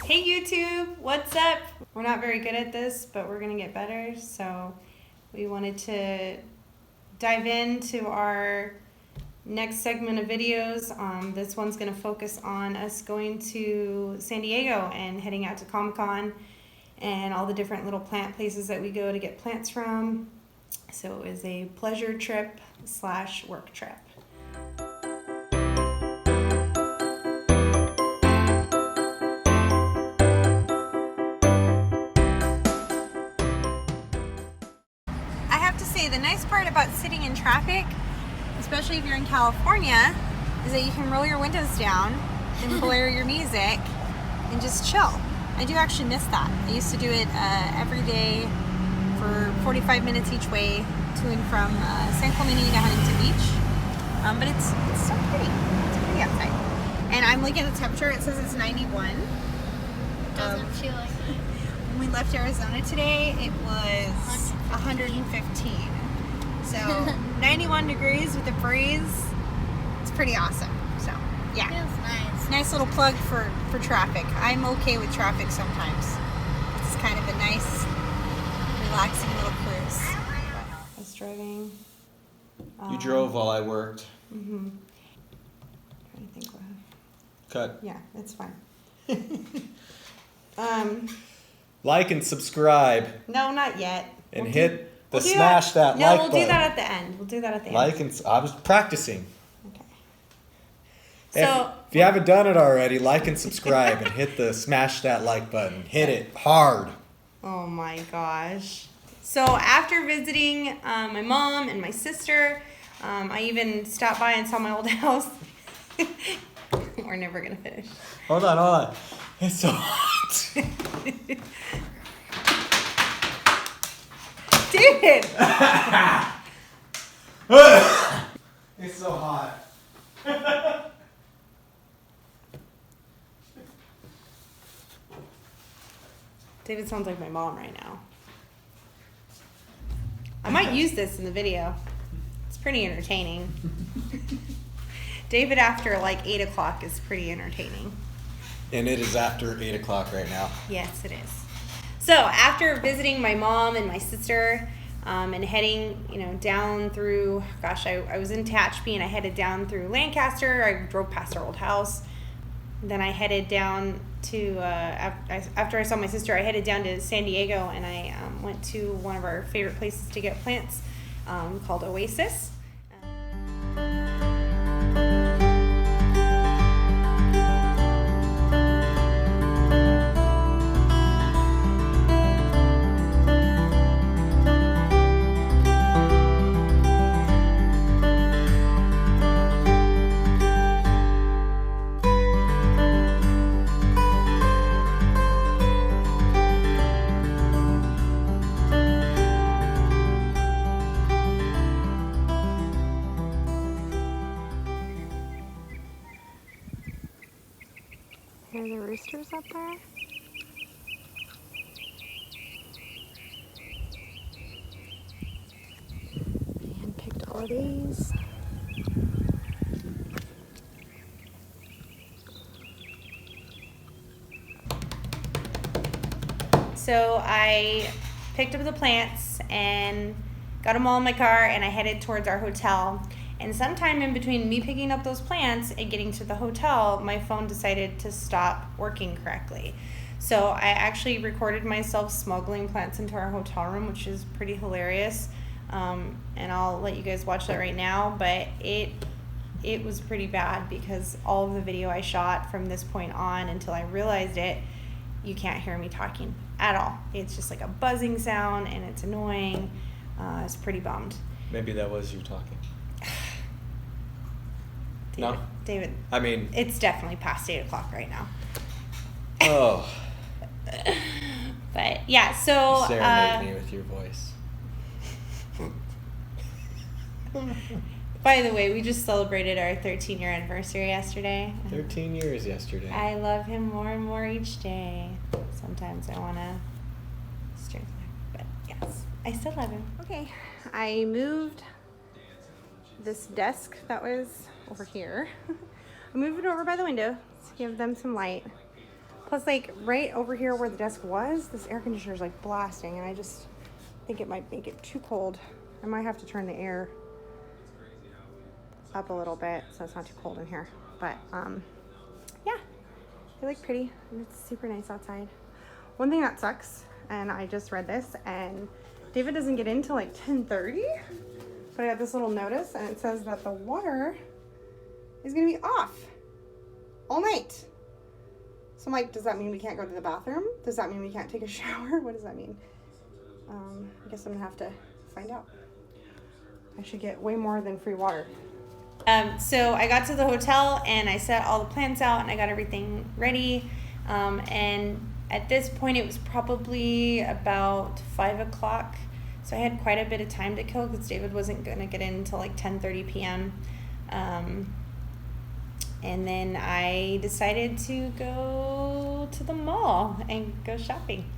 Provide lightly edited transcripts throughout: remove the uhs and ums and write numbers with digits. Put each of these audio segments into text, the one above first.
Hey YouTube, what's up? We're not very good at this, but we're gonna get better. So we wanted to dive into our next segment of videos. This one's gonna focus on us going to San Diego and heading out to Comic-Con and all the different little plant places that we go to get plants from. So it was a pleasure trip / work trip. The nice part about sitting in traffic, especially if you're in California, is that you can roll your windows down and blare your music and just chill. I do actually miss that. I used to do it every day for 45 minutes each way to and from San Clemente to Huntington Beach. But it's so pretty. It's pretty outside. And I'm looking at the temperature. It says it's 91. Doesn't feel like that. When we left Arizona today, it was 115. So 91 degrees with a breeze. It's pretty awesome. So yeah. Feels nice. Nice little plug for traffic. I'm okay with traffic sometimes. It's kind of a nice, relaxing little cruise. I was driving. You drove while I worked. Mm-hmm. Trying to think what. Cut. Yeah, it's fine. Like and subscribe. No, not yet. And hit the smash that like button. No, we'll do that at the end. We'll do that at the end. Like and I was practicing. Okay. So if you haven't done it already, like and subscribe and hit the smash that like button. Hit it hard. Oh my gosh. So after visiting my mom and my sister, I even stopped by and saw my old house. We're never gonna finish. Hold on. It's so hot. David! It's so hot. David sounds like my mom right now. I might use this in the video. It's pretty entertaining. David after like 8 o'clock is pretty entertaining. And it is after 8 o'clock right now. Yes, it is. So after visiting my mom and my sister and heading, down through, I was in Tehachapi and I headed down through Lancaster. I drove past our old house. Then I headed down to, after I saw my sister, I headed down to San Diego and I went to one of our favorite places to get plants called Oasis. Are the roosters up there? And picked all of these. So I picked up the plants and got them all in my car and I headed towards our hotel. And sometime in between me picking up those plants and getting to the hotel, my phone decided to stop working correctly. So I actually recorded myself smuggling plants into our hotel room, which is pretty hilarious. And I'll let you guys watch that right now. But it was pretty bad because all of the video I shot from this point on until I realized it, you can't hear me talking at all. It's just like a buzzing sound and it's annoying. I was pretty bummed. Maybe that was you talking. David, No? David. I mean... It's definitely past 8 o'clock right now. Oh. But, yeah, so... You serenade me with your voice. By the way, we just celebrated our 13-year anniversary yesterday. 13 years yesterday. I love him more and more each day. Sometimes I want to strangle him, but yes, I still love him. Okay, I moved this desk that was over here. I moved it over by the window to give them some light. Plus, like, right over here where the desk was, this air conditioner is like blasting, and I just think it might make it too cold. I might have to turn the air up a little bit so it's not too cold in here. But yeah, they look pretty and it's super nice outside. One thing that sucks, and I just read this, and David doesn't get in till like 10:30, but I got this little notice and it says that the water is gonna be off all night. So I'm like, does that mean we can't go to the bathroom? Does that mean we can't take a shower? What does that mean? I guess I'm gonna have to find out. I should get way more than free water. So I got to the hotel and I set all the plants out and I got everything ready. And at this point it was probably about 5 o'clock. So I had quite a bit of time to kill because David wasn't gonna get in until like 10:30 p.m. And then I decided to go to the mall and go shopping.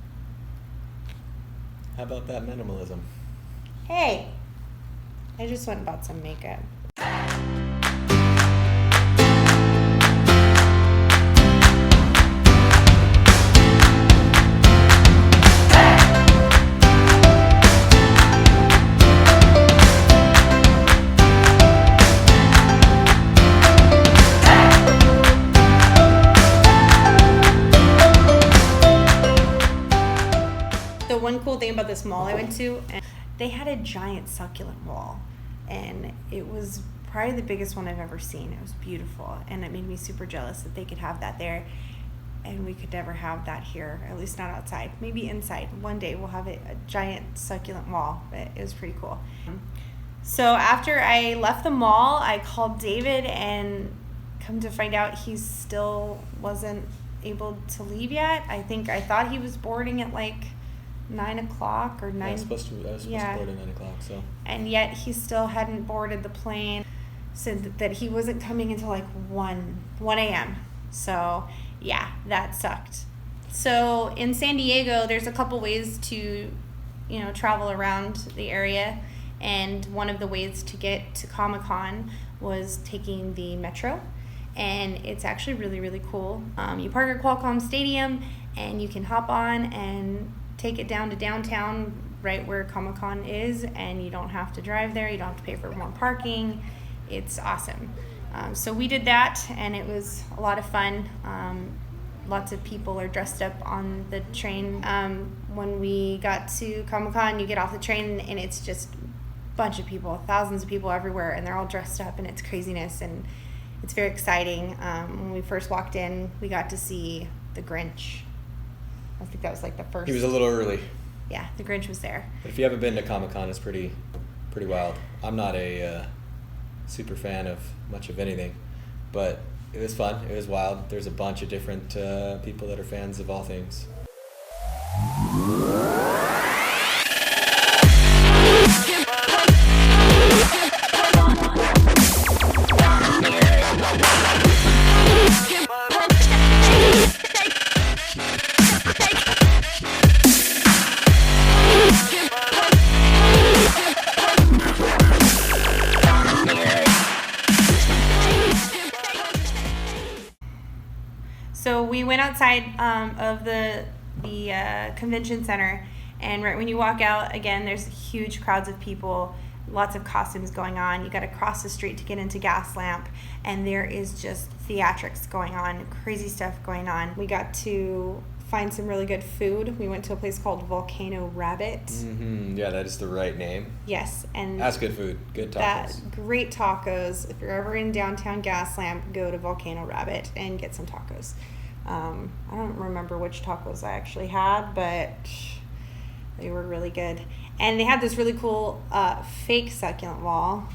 How about that minimalism? Hey, I just went and bought some makeup. The one cool thing about this mall I went to, and they had a giant succulent wall, and it was probably the biggest one I've ever seen. It was beautiful, and it made me super jealous that they could have that there, and we could never have that here, at least not outside. Maybe inside. One day we'll have a giant succulent wall, but it was pretty cool. So after I left the mall, I called David, and come to find out he still wasn't able to leave yet. I thought he was boarding at like 9 o'clock or 9. I was supposed to board at 9 o'clock, so. And yet he still hadn't boarded the plane. Said that he wasn't coming until like 1 a.m. So yeah, that sucked. So in San Diego, there's a couple ways to, travel around the area. And one of the ways to get to Comic-Con was taking the metro. And it's actually really, really cool. You park at Qualcomm Stadium and you can hop on and take it down to downtown, right where Comic-Con is, and you don't have to drive there. You don't have to pay for more parking. It's awesome. So we did that, and it was a lot of fun. Lots of people are dressed up on the train. When we got to Comic-Con, you get off the train, and it's just a bunch of people, thousands of people everywhere, and they're all dressed up, and it's craziness, and it's very exciting. When we first walked in, we got to see the Grinch. I think that was like the first. He was a little early. Yeah, the Grinch was there. But if you haven't been to Comic-Con, it's pretty wild. I'm not a super fan of much of anything, but it was fun. It was wild. There's a bunch of different people that are fans of all things. So we went outside of the convention center, and right when you walk out, again, there's huge crowds of people, lots of costumes going on. You got to cross the street to get into Gaslamp, and there is just theatrics going on, crazy stuff going on. We got to find some really good food. We went to a place called Volcano Rabbit. Mm-hmm. Yeah, that is the right name. Yes, and that's good food. Good tacos. Great tacos. If you're ever in downtown Gaslamp, go to Volcano Rabbit and get some tacos. I don't remember which tacos I actually had, but they were really good. And they had this really cool fake succulent wall.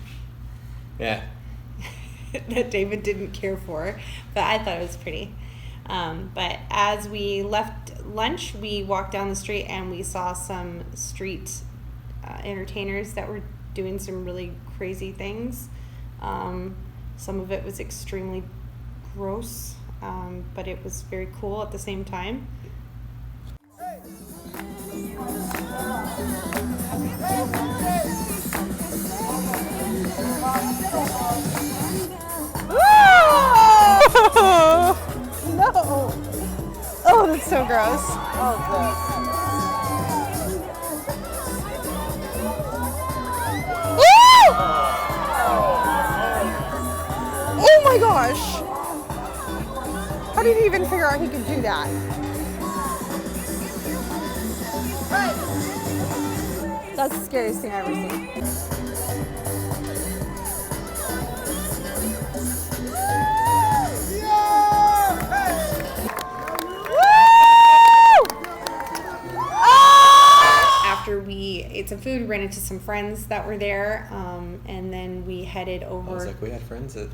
Yeah. That David didn't care for, but I thought it was pretty. But as we left lunch, we walked down the street and we saw some street entertainers that were doing some really crazy things. Some of it was extremely gross, but it was very cool at the same time. No! Oh, that's so gross. Oh, gross. Oh my gosh! How did he even figure out he could do that? That's the scariest thing I've ever seen. After we ate some food, we ran into some friends that were there, and then we headed over. I was like, we had friends that,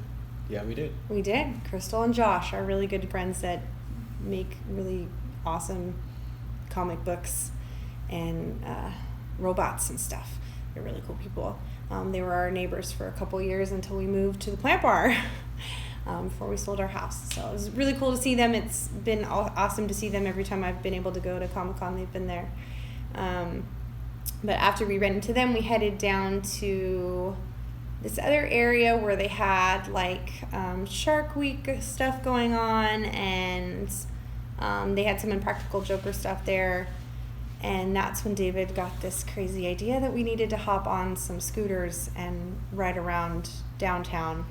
yeah, we did. We did. Crystal and Josh are really good friends that make really awesome comic books and robots and stuff. They're really cool people. They were our neighbors for a couple years until we moved to the plant bar before we sold our house. So it was really cool to see them. It's been awesome to see them every time I've been able to go to Comic-Con. They've been there. But after we ran into them, we headed down to this other area where they had like Shark Week stuff going on, and they had some Impractical Joker stuff there. And that's when David got this crazy idea that we needed to hop on some scooters and ride around downtown.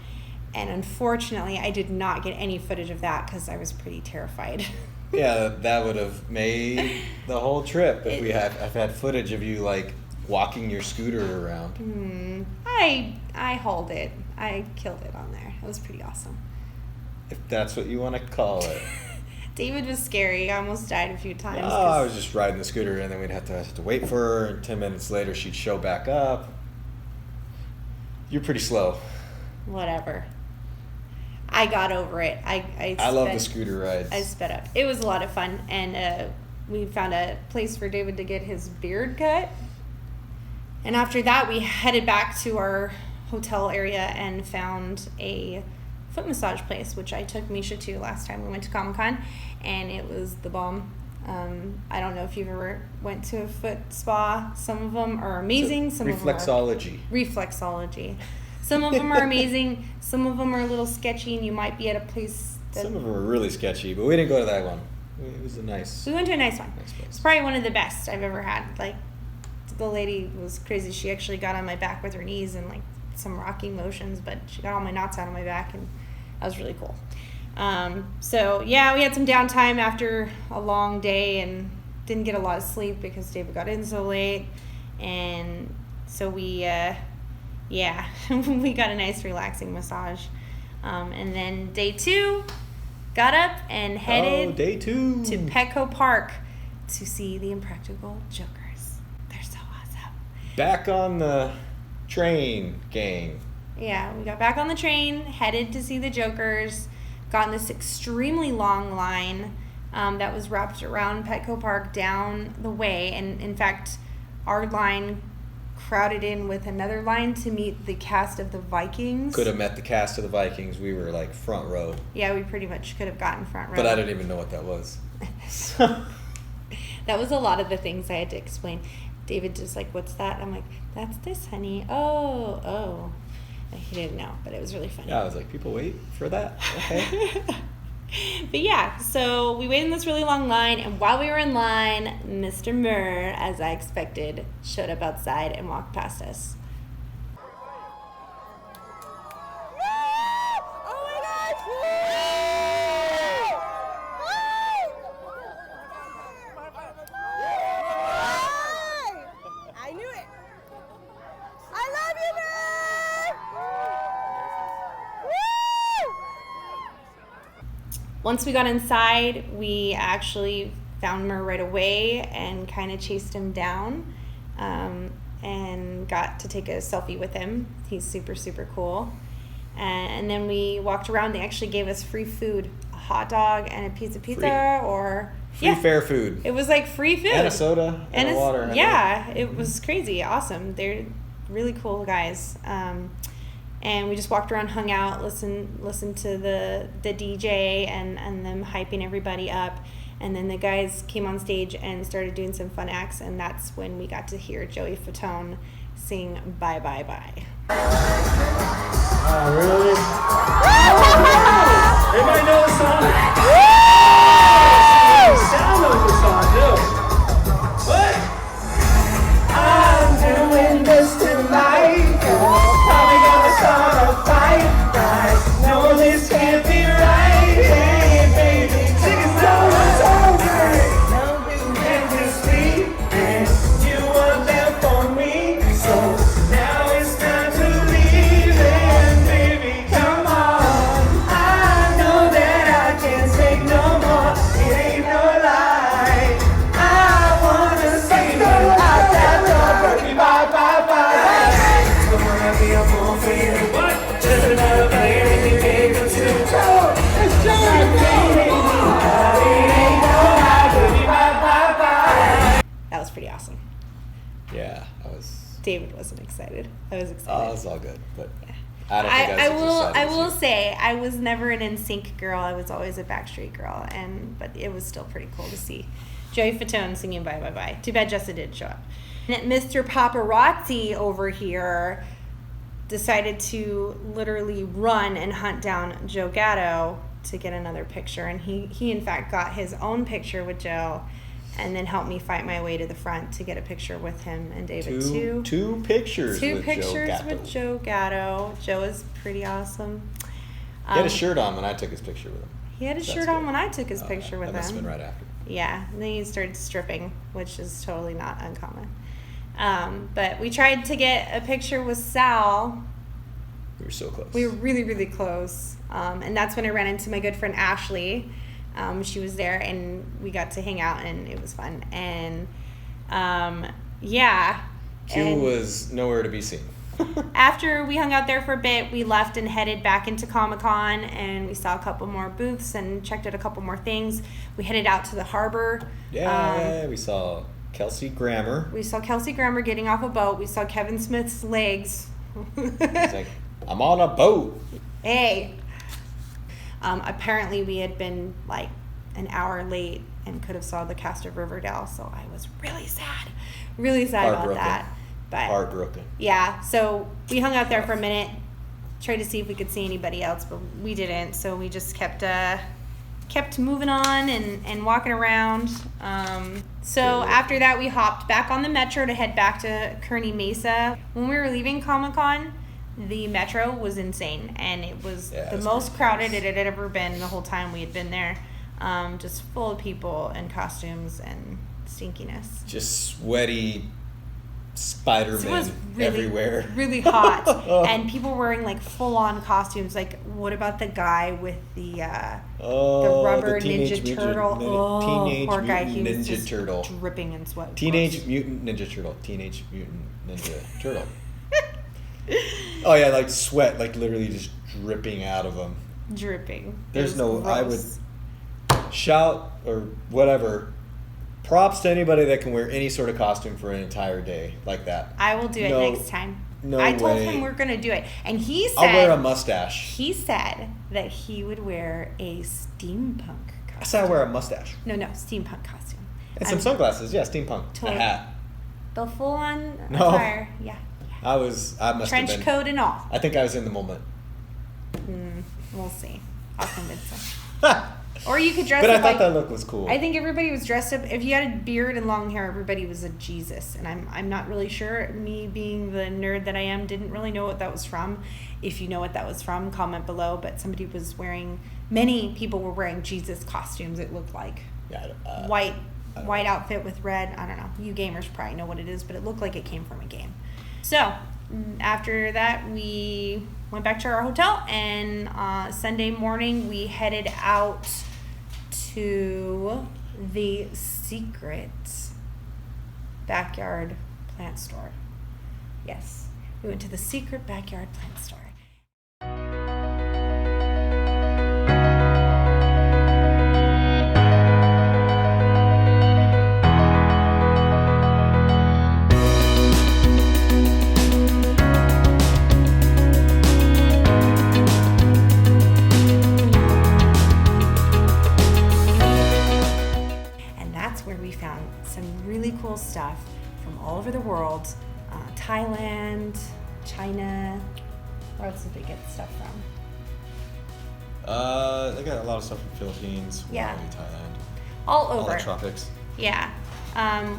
And unfortunately, I did not get any footage of that because I was pretty terrified. Yeah, that would have made the whole trip if I've had footage of you like walking your scooter around. I hauled it. I killed it on there. It was pretty awesome. If that's what you want to call it. David was scary. I almost died a few times. Oh, I was just riding the scooter, and then we'd have to wait for her, and 10 minutes later she'd show back up. You're pretty slow. Whatever. I got over it. I love the scooter rides. I sped up. It was a lot of fun, and we found a place for David to get his beard cut. And after that, we headed back to our hotel area and found a foot massage place, which I took Misha to last time we went to Comic-Con, and it was the bomb. I don't know if you've ever went to a foot spa. Some of them are amazing. Some of them are reflexology. Some of them are amazing. Some of them are a little sketchy, and you might be at a place that... Some of them are really sketchy, but we didn't go to that one. It was a nice... We went to a nice one. Nice place. It's probably one of the best I've ever had. Like, the lady was crazy. She actually got on my back with her knees and, like, some rocking motions, but she got all my knots out of my back, and that was really cool. So, yeah, we had some downtime after a long day and didn't get a lot of sleep because David got in so late. And so we... we got a nice relaxing massage. And then day 2, got up and headed day 2 to Petco Park to see the Impractical Jokers. They're so awesome. Back on the train, gang. Yeah, we got back on the train, headed to see the Jokers, got in this extremely long line that was wrapped around Petco Park down the way. And in fact, our line crowded in with another line to meet the cast of the Vikings. Could have met the cast of the Vikings. We were like front row. Yeah, we pretty much could have gotten front row. But I didn't even know what that was. That was a lot of the things I had to explain. David just like, what's that? I'm like, that's this, honey. Oh. He didn't know, but it was really funny. Yeah, I was like, people wait for that? Okay. But yeah, so we waited in this really long line, and while we were in line, Mr. Murr, as I expected, showed up outside and walked past us. I knew it. I love you, man. Once we got inside, we actually found Murr right away and kind of chased him down and got to take a selfie with him. He's super, super cool. And then we walked around. They actually gave us free food, a hot dog and a piece of pizza Free fair food. It was like free food. And a soda and a water. Yeah, it was crazy. Awesome. They're really cool guys. And we just walked around, hung out, listened to the DJ and them hyping everybody up. And then the guys came on stage and started doing some fun acts, and that's when we got to hear Joey Fatone sing Bye Bye Bye. Really? Anybody know the song? Sound knows the song too. What? I'm doing this tonight. Probably gonna start a fight. No, this can't be right. Hey, baby, sing it so it's alright. Nothing can be sweet, and you were there for me. So now it's time to leave, and baby, come on. I know that I can't take no more. It ain't no lie. I wanna see you out that door. Baby, bye, bye, bye. Don't wanna be a fool for you. What? Just another player that you gave them to. It's Joey, That was pretty awesome. Yeah, David wasn't excited. I was excited. oh, it's all good, but I don't think I was as will. excited I as will you. say I was never an NSYNC girl. I was always a Backstreet girl, but it was still pretty cool to see Joey Fatone singing "Bye Bye Bye." Too bad Jessa didn't show up. And Mr. Paparazzi over here decided to literally run and hunt down Joe Gatto to get another picture, and he in fact got his own picture with Joe, and then helped me fight my way to the front to get a picture with him and David too. Two pictures Two with pictures Joe Gatto. with Joe Gatto. Joe is pretty awesome. He had a shirt on when I took his picture with him. He had his That's shirt good. on when I took his picture with that must have him. been right after. Yeah, and then he started stripping, which is totally not uncommon. But we tried to get a picture with Sal. We were so close. We were really, really close. And that's when I ran into my good friend Ashley. She was there, and we got to hang out, and it was fun. And yeah. Q and was nowhere to be seen. after we hung out there for a bit, we left and headed back into Comic-Con, and we saw a couple more booths and checked out a couple more things. We headed out to the harbor. Yeah, we saw Kelsey Grammer. We saw Kelsey Grammer getting off a boat. We saw Kevin Smith's legs. He's like, I'm on a boat. Hey. Apparently we had been like an hour late and could have saw the cast of Riverdale, so I was really sad about that. But Heartbroken. yeah, so we hung out there for a minute, tried to see if we could see anybody else, but we didn't. So we just kept moving on and walking around. So after that, we hopped back on the metro to head back to Kearney Mesa. When we were leaving Comic-Con, the metro was insane, and it was the most crowded it had ever been the whole time we had been there. Just full of people and costumes and stinkiness. Just sweaty Spider-Man It was really, everywhere. really hot, and people wearing like full-on costumes. Like, what about the guy with the rubber Teenage Ninja Turtle? Teenage Poor guy, he Mutant was Ninja just Turtle. dripping in sweat. Teenage Mutant Ninja Turtle. Teenage Mutant Ninja Turtle. Oh yeah, like sweat, like literally just dripping out of them. Dripping. There's It was no. I would gross. shout or whatever. Props to anybody that can wear any sort of costume for an entire day like that. I will do it No- next time. no I told way. him we're gonna do it, and he said I'll wear a mustache. he said that he would wear a steampunk I costume. said I wear a mustache. No, steampunk costume. And some sunglasses. Yeah, steampunk. Totally. A hat. The full-on No. attire. Yeah. I must Trench have been. coat and all. I think I was in the moment. We'll see. I'll convince him. Or you could dress But up I thought like, that look was cool. I think everybody was dressed up. If you had a beard and long hair, everybody was a Jesus. And I'm not really sure. Me being the nerd that I am, didn't really know what that was from. If you know what that was from, comment below. But many people were wearing Jesus costumes, it looked like. Yeah, White outfit with red. I don't know. You gamers probably know what it is, but it looked like it came from a game. So after that, we went back to our hotel, and Sunday morning we headed out to the secret backyard plant store. Yes, we went to the secret backyard plant store. Really cool stuff from all over the world. Thailand, China, Where else did they get stuff from? They got a lot of stuff from Philippines, Yeah. Hawaii, Thailand, All all over. the tropics. Yeah.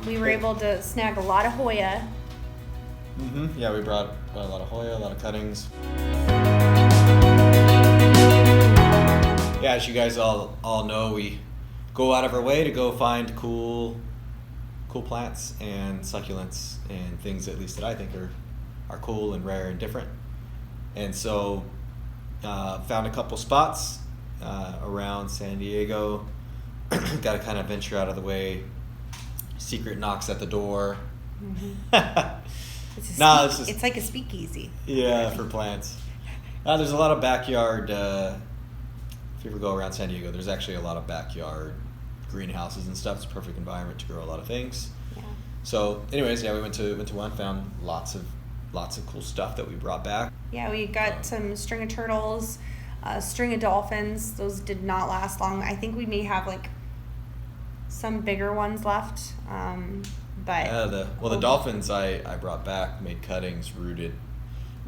We were able to snag a lot of Hoya. Yeah, we brought a lot of Hoya, a lot of cuttings. Yeah, as you guys all know, we go out of our way to go find cool plants and succulents and things, at least that I think are cool and rare and different. And so found a couple spots around San Diego. Got to kind of venture out of the way. Secret knocks at the door. It's like a speakeasy. Yeah, for plants. There's a lot of backyard. If you ever go around San Diego, there's actually a lot of backyard greenhouses and stuff. It's a perfect environment to grow a lot of things. Yeah. So, anyways, yeah, we went to one, found lots of cool stuff that we brought back. Yeah, we got some string of turtles, string of dolphins. Those did not last long. I think we may have like some bigger ones left. But the dolphins I brought back, made cuttings, rooted,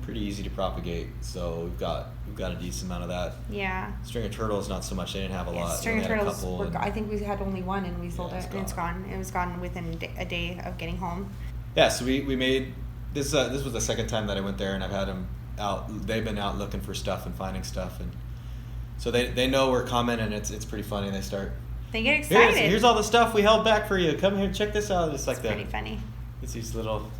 pretty easy to propagate. So we've got a decent amount of that. Yeah. String of turtles, not so much. They didn't have a lot. String of They only had a turtles. couple, I think we had only one, and we sold Yeah, it, and it's gone. It was gone within a day of getting home. Yeah, so we made this. This was the second time that I went there, and I've had them out. They've been out looking for stuff and finding stuff, and so they know we're coming, and it's pretty funny. They start. They get excited. Here's all the stuff we held back for you. Come here, check this out. It's like It's pretty funny. It's these little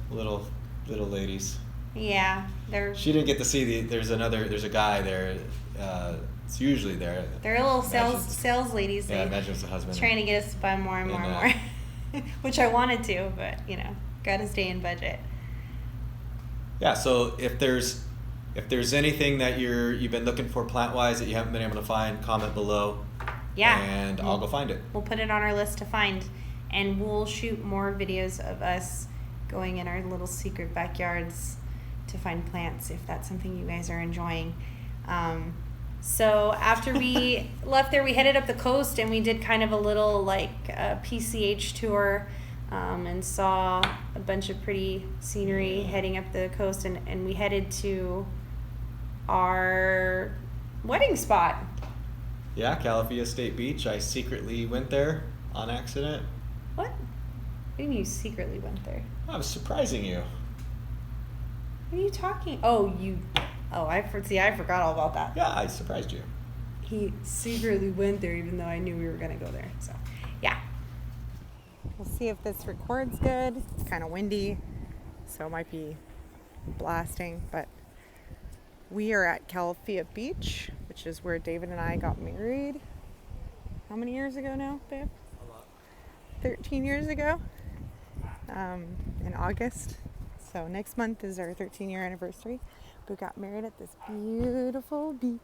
ladies. Yeah, they're. She didn't get to see There's a guy there. It's usually there. They're little sales ladies. Yeah, I imagine it's a husband. Trying to get us to buy more and more and more, which I wanted to, but got to stay in budget. Yeah, so if there's anything that you've been looking for plant wise that you haven't been able to find, comment below. Yeah. And I'll go find it. We'll put it on our list to find, and we'll shoot more videos of us going in our little secret backyards to find plants if that's something you guys are enjoying. So after we left there, we headed up the coast and we did kind of a little PCH tour, and saw a bunch of pretty scenery heading up the coast, and we headed to our wedding spot. Yeah, Calafia State Beach. I secretly went there on accident. What? What do you mean you secretly went there? I was surprising you. What are you talking? I forgot all about that. Yeah, I surprised you. He secretly went there even though I knew we were going to go there. So, yeah. We'll see if this records good. It's kind of windy, so it might be blasting, but we are at Calafia Beach, which is where David and I got married. How many years ago now, babe? A lot. 13 years ago, in August. So next month is our 13-year anniversary. We got married at this beautiful beach.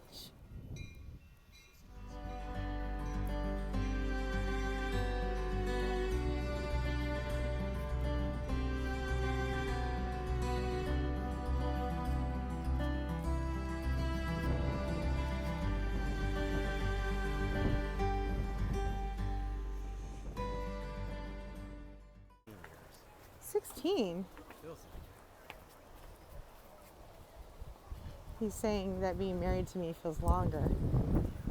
He's saying that being married to me feels longer.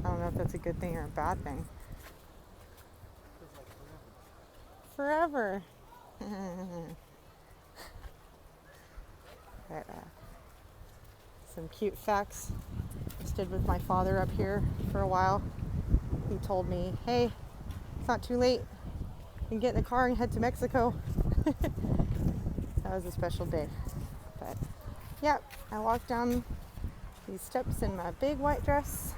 I don't know if that's a good thing or a bad thing. Forever. But, some cute facts. I stood with my father up here for a while. He told me, hey, it's not too late. You can get in the car and head to Mexico. That was a special day. But yeah, I walked down these steps in my big white dress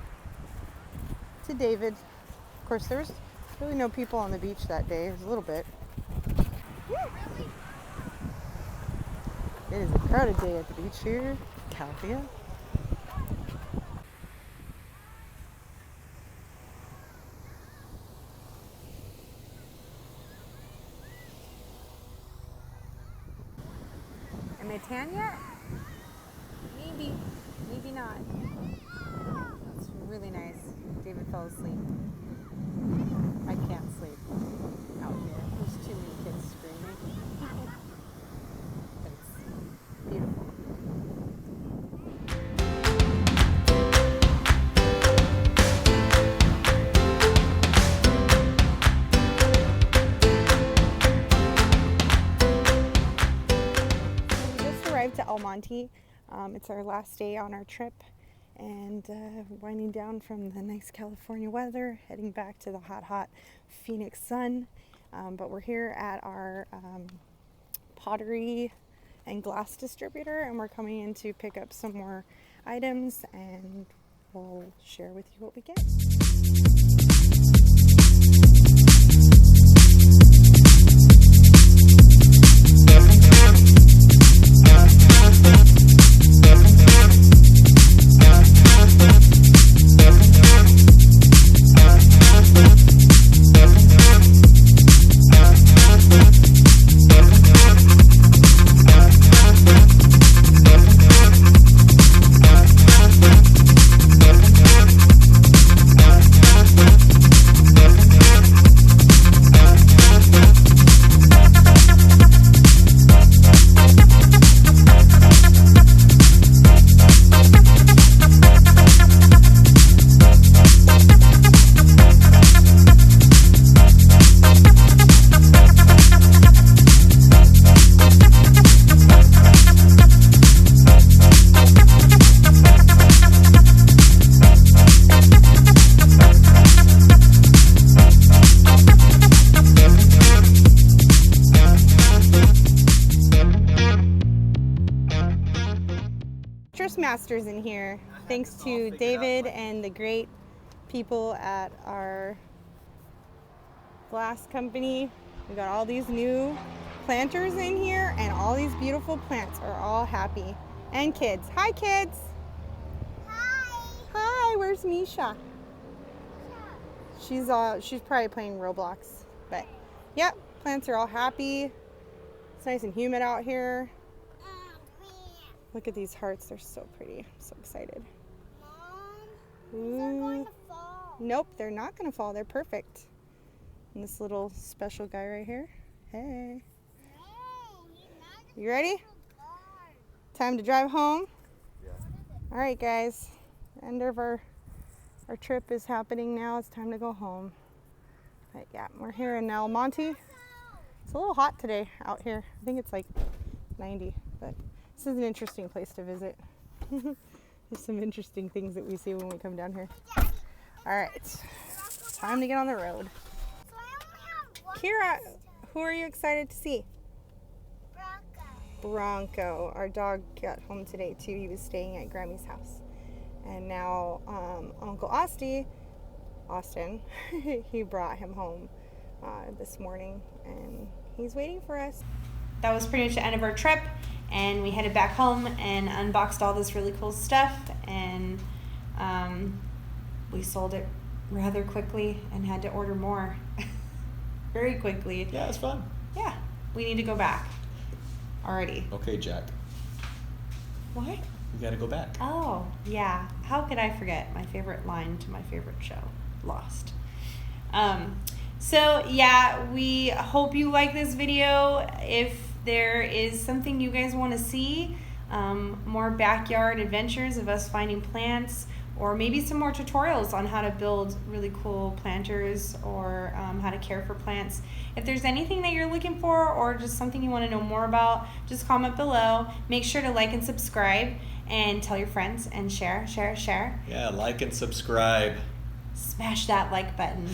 to David. Of course, there was really no people on the beach that day. There was a little bit. It is a crowded day at the beach here, Calafia. Am I tan yet? Maybe. Maybe not. It's really nice. David fell asleep. I can't sleep out here. There's too many kids screaming. But it's beautiful. Monty. It's our last day on our trip, and winding down from the nice California weather, heading back to the hot Phoenix sun. But we're here at our pottery and glass distributor, and we're coming in to pick up some more items, and we'll share with you what we get. Masters in here, thanks to David and the great people at our glass company. We got all these new planters in here, and all these beautiful plants are all happy. And kids. Hi, kids. Hi. Hi. Where's Misha? She's probably playing Roblox. But yep, plants are all happy. It's nice and humid out here. Look at these hearts, they're so pretty. I'm so excited. Mom, these are going to fall. Nope, they're not gonna fall, they're perfect. And this little special guy right here. Hey. No, he's not You ready? fall. Time to drive home? Yeah. All right, guys. End of our trip is happening now. It's time to go home. But yeah, we're here in El Monte. It's a little hot today out here. I think it's like 90, but this is an interesting place to visit. There's some interesting things that we see when we come down here. All right, time to get on the road. So I only have one Kira, who are you excited to see? Bronco. Bronco. Our dog got home today too. He was staying at Grammy's house. And now Uncle Austin, he brought him home this morning, and he's waiting for us. That was pretty much the end of our trip, and we headed back home and unboxed all this really cool stuff, and we sold it rather quickly and had to order more very quickly. Yeah, it's fun. Yeah, we need to go back already. Okay, Jack. What? You gotta go back. Oh, yeah. How could I forget my favorite line to my favorite show, Lost? So, yeah, we hope you like this video. If there is something you guys want to see, more backyard adventures of us finding plants, or maybe some more tutorials on how to build really cool planters, or how to care for plants. If there's anything that you're looking for, or just something you want to know more about, just comment below. Make sure to like and subscribe, and tell your friends, and share. Yeah, like and subscribe. Smash that like button.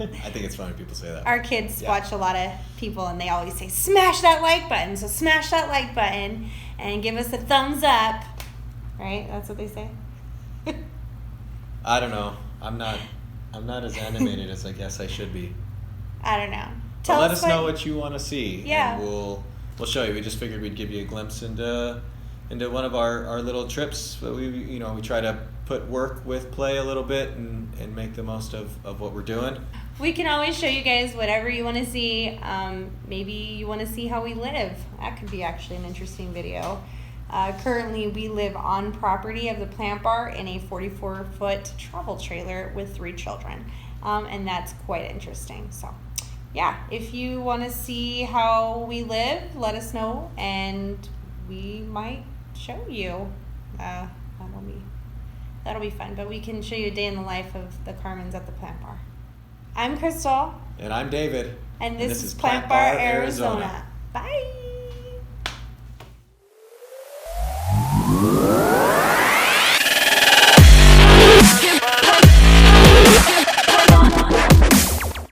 I think it's funny when people say that. Our kids watch a lot of people, and they always say, smash that like button. So smash that like button and give us a thumbs up. Right? That's what they say. I don't know. I'm not as animated as I guess I should be. I don't know. But let us know what you want to see. Yeah. And we'll show you. We just figured we'd give you a glimpse into one of our little trips. We try to put work with play a little bit and make the most of what we're doing. We can always show you guys whatever you want to see. Maybe you want to see how we live. That could be actually an interesting video. Currently, we live on property of the plant bar in a 44-foot travel trailer with 3 children. And that's quite interesting. So, yeah, if you want to see how we live, let us know, and we might show you. That'll be fun. But we can show you a day in the life of the Carmens at the plant bar. I'm Crystal. And I'm David. And this is Plant Bar, Arizona. Bye. Bye.